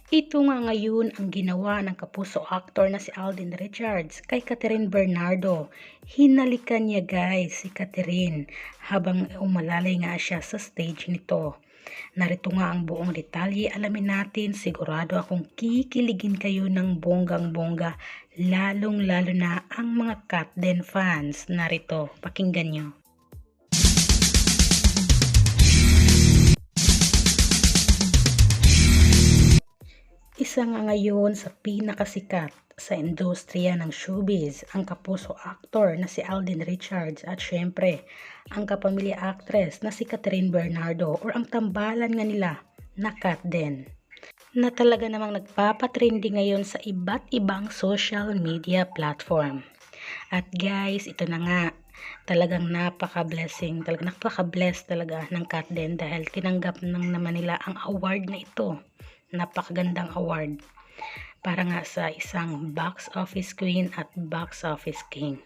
Ito nga ngayon ang ginawa ng kapuso actor na si Alden Richards kay Catherine Bernardo. Hinalikan niya guys si Catherine habang umalalay nga siya sa stage nito. Narito nga ang buong detalye, alamin natin, sigurado akong kikiligin kayo ng bonggang-bongga, lalong-lalo na ang mga Katden fans. Narito, pakinggan nyo. Isa nga ngayon sa pinakasikat sa industriya ng showbiz, ang kapuso actor na si Alden Richards at syempre ang kapamilya actress na si Catherine Bernardo or ang tambalan nga nila na Katden, na talaga namang nagpapatrending ngayon sa iba't ibang social media platform. At guys, ito na nga, talagang napaka-bless talaga ng Katden dahil tinanggap naman nila ang award na ito. Napakagandang award para nga sa isang box office queen at box office king.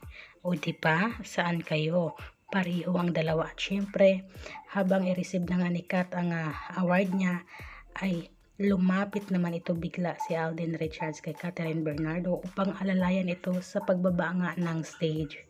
O diba, saan kayo? Pareho ang dalawa. At syempre, habang i-receive na nga ni Kat ang award niya, ay lumapit naman ito bigla si Alden Richards kay Catherine Bernardo upang alalayan ito sa pagbaba nga ng stage.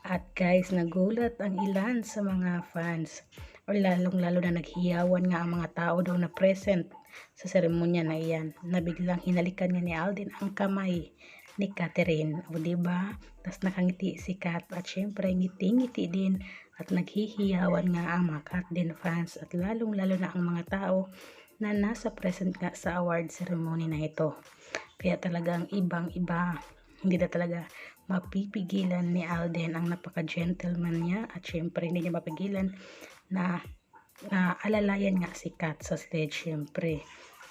At guys, nagulat ang ilan sa mga fans o lalong-lalo na naghiyawan nga ang mga tao daw na present sa seremonya na iyan, na biglang hinalikan niya ni Alden ang kamay ni Catherine. O diba? Tapos nakangiti si Kat at syempre ngiti-ngiti din at naghihiyawan nga ang mga Katden fans at lalong-lalo na ang mga tao na nasa present nga sa award ceremony na ito. Kaya talagang ibang-iba. Hindi na talaga mapipigilan ni Alden ang napaka-gentleman niya at syempre hindi niya mapigilan na alalayan nga si Kat sa stage. Syempre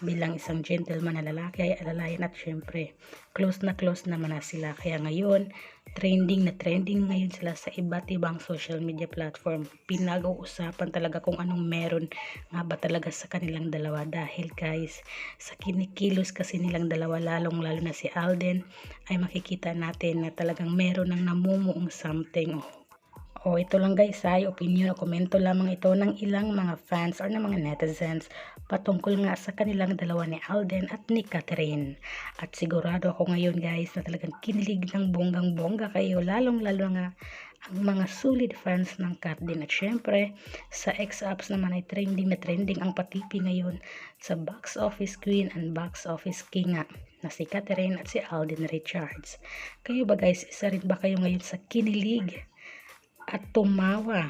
bilang isang gentleman na lalaki ay alalayan at syempre close naman na sila. Kaya ngayon trending ngayon sila sa iba't ibang social media platform. Pinag-uusapan talaga kung anong meron nga ba talaga sa kanilang dalawa, dahil guys sa kinikilos kasi nilang dalawa, lalong-lalo na si Alden, ay makikita natin na talagang meron ng namumuong something. O ito lang guys, ay opinion o komento lamang ito ng ilang mga fans or ng mga netizens patungkol nga sa kanilang dalawa ni Alden at ni Catherine. At sigurado ako ngayon guys na talagang kinilig ng bonggang-bongga kayo, lalong-lalo nga ang mga solid fans ng Katden. At syempre sa X-Apps naman ay trending na trending ang patipi ngayon sa box office queen and box office king nga na si Catherine at si Alden Richards. Kayo ba guys, isa rin ba kayo ngayon sa kinilig at tumawa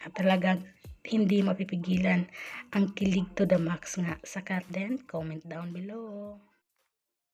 at talagang hindi mapipigilan ang kilig to the max nga sa Katden? Comment down below.